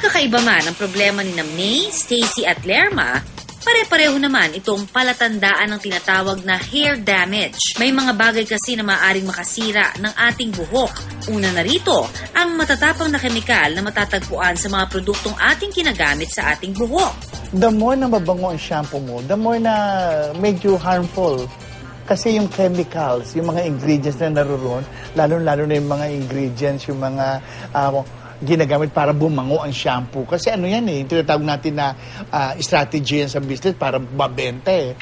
Magkakaiba man ang problema ni May, Stacy at Lerma, pare-pareho naman itong palatandaan ng tinatawag na hair damage. May mga bagay kasi na maaaring makasira ng ating buhok. Una na rito, ang matatapang na kemikal na matatagpuan sa mga produktong ating kinagamit sa ating buhok. The more na mabango ang shampoo mo, the more na medyo harmful. Kasi yung chemicals, yung mga ingredients na naroon, lalo-lalo na yung mga ingredients, yung mga ginagamit para bumango ang shampoo. Kasi ano yan eh, tinatawag natin na strategy yan sa business para mabenta eh.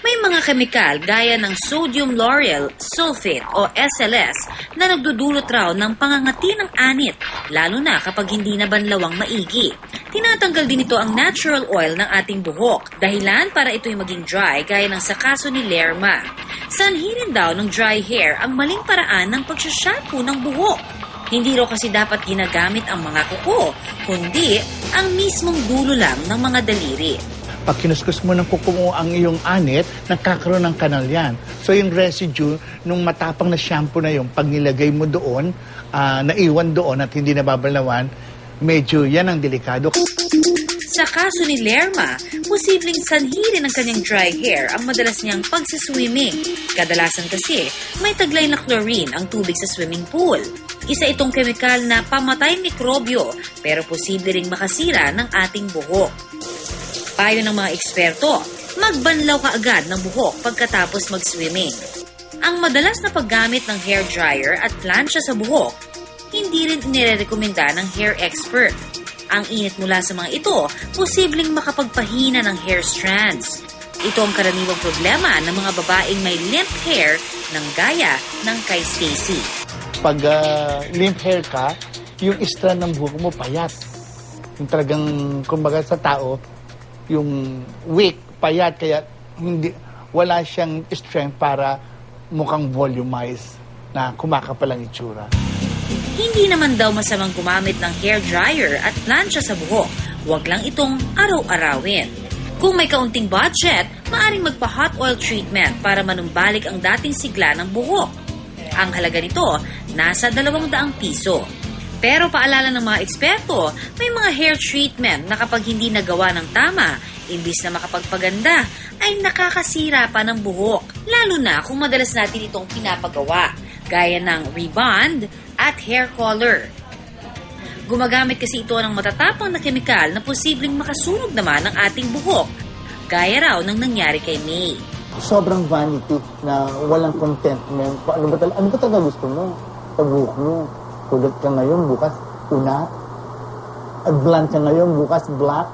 May mga kemikal gaya ng sodium lauryl sulfate o SLS na nagdudulot raw ng pangangati ng anit, lalo na kapag hindi na banlawang maigi. Tinatanggal din ito ang natural oil ng ating buhok, dahilan para ito'y maging dry gaya ng sa kaso ni Lerma. Sanhi rin daw ng dry hair ang maling paraan ng pagsashampoo ng buhok. Hindi raw kasi dapat ginagamit ang mga kuko, kundi ang mismong dulo lang ng mga daliri. Pag kinuskus mo ng kuko mo ang iyong anit, nagkakaroon ng kanal yan. So yung residue, nung matapang na shampoo na yung pag nilagay mo doon, naiwan doon at hindi nababalawan, medyo yan ang delikado. Sa kaso ni Lerma, posibleng sanhi rin ng kanyang dry hair ang madalas niyang pagsiswimming. Kadalasan kasi, may taglay na chlorine ang tubig sa swimming pool. Isa itong kemikal na pamatay mikrobyo, pero posible ring makasira ng ating buhok. Payo ng mga eksperto, magbanlaw ka agad ng buhok pagkatapos mag-swimming. Ang madalas na paggamit ng hair dryer at plancha sa buhok, hindi rin inirekomenda ng hair expert. Ang init mula sa mga ito, posibleng makapagpahina ng hair strands. Ito ang karaniwang problema ng mga babaeng may limp hair ng gaya ng kay Stacy. Pag limp hair ka, yung strand ng buhok mo payat. Yung talagang, kumbaga sa tao, yung weak, payat, kaya wala siyang strength para mukhang volumized na kumakapal ang itsura. Hindi naman daw masamang gumamit ng hair dryer at plancha sa buhok. Huwag lang itong araw-arawin. Kung may kaunting budget, maaaring magpa-hot oil treatment para manumbalik ang dating sigla ng buhok. Ang halaga nito, nasa 200 piso. Pero paalala ng mga eksperto, may mga hair treatment na kapag hindi nagawa ng tama, imbis na makapagpaganda, ay nakakasira pa ng buhok. Lalo na kung madalas natin itong pinapagawa, gaya ng rebond at hair color. Gumagamit kasi ito ng matatapang na kemikal na posibleng makasunog naman ang ating buhok, gaya raw ng nangyari kay May. Sobrang vanity na walang contentment. Ano ba talaga gusto mo? Sa buhok mo. Kulot ka ngayon, bukas una. Blonde ka ngayon, bukas black.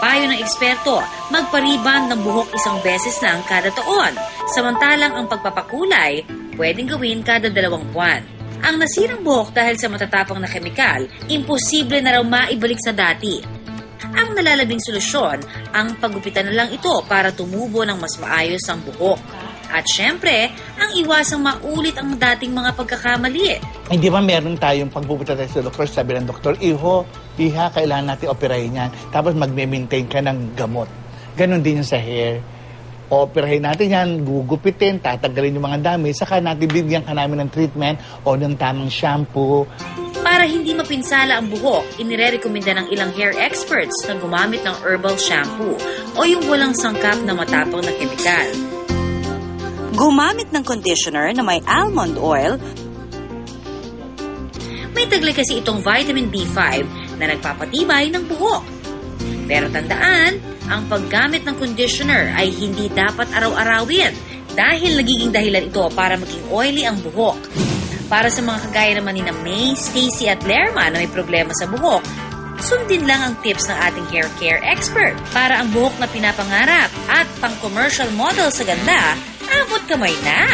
Payo ng eksperto, magpa-rebond ng buhok isang beses lang kada taon. Samantalang ang pagpapakulay, pwedeng gawin kada 2 buwan. Ang nasirang buhok dahil sa matatapang na kemikal, imposible na raw maibalik sa dati. Ang nalalabing solusyon, ang pagupitan na lang ito para tumubo ng mas maayos ang buhok. At syempre, ang iwasang maulit ang dating mga pagkakamali. Hindi ba meron tayong pagbubuta tayo sa doktor, sabi ng doktor, iha, kailangan natin operahin yan. Tapos magme-maintain ka ng gamot. Ganon din yung sa hair. Operahin natin yan, gugupitin, tatanggalin yung mga dami, saka natin bibigyan ka namin ng treatment o ng tamang shampoo. Para hindi mapinsala ang buhok, inirekomenda ng ilang hair experts na gumamit ng herbal shampoo o yung walang sangkap na matapang na kemikal. Gumamit ng conditioner na may almond oil. May taglay kasi itong vitamin B5 na nagpapatibay ng buhok. Pero tandaan, ang paggamit ng conditioner ay hindi dapat araw-arawin dahil nagiging dahilan ito para maging oily ang buhok. Para sa mga kagaya naman ni May, Stacy at Lerma na may problema sa buhok, sundin lang ang tips ng ating hair care expert para ang buhok na pinapangarap at pang-commercial model sa ganda, abot kamay na!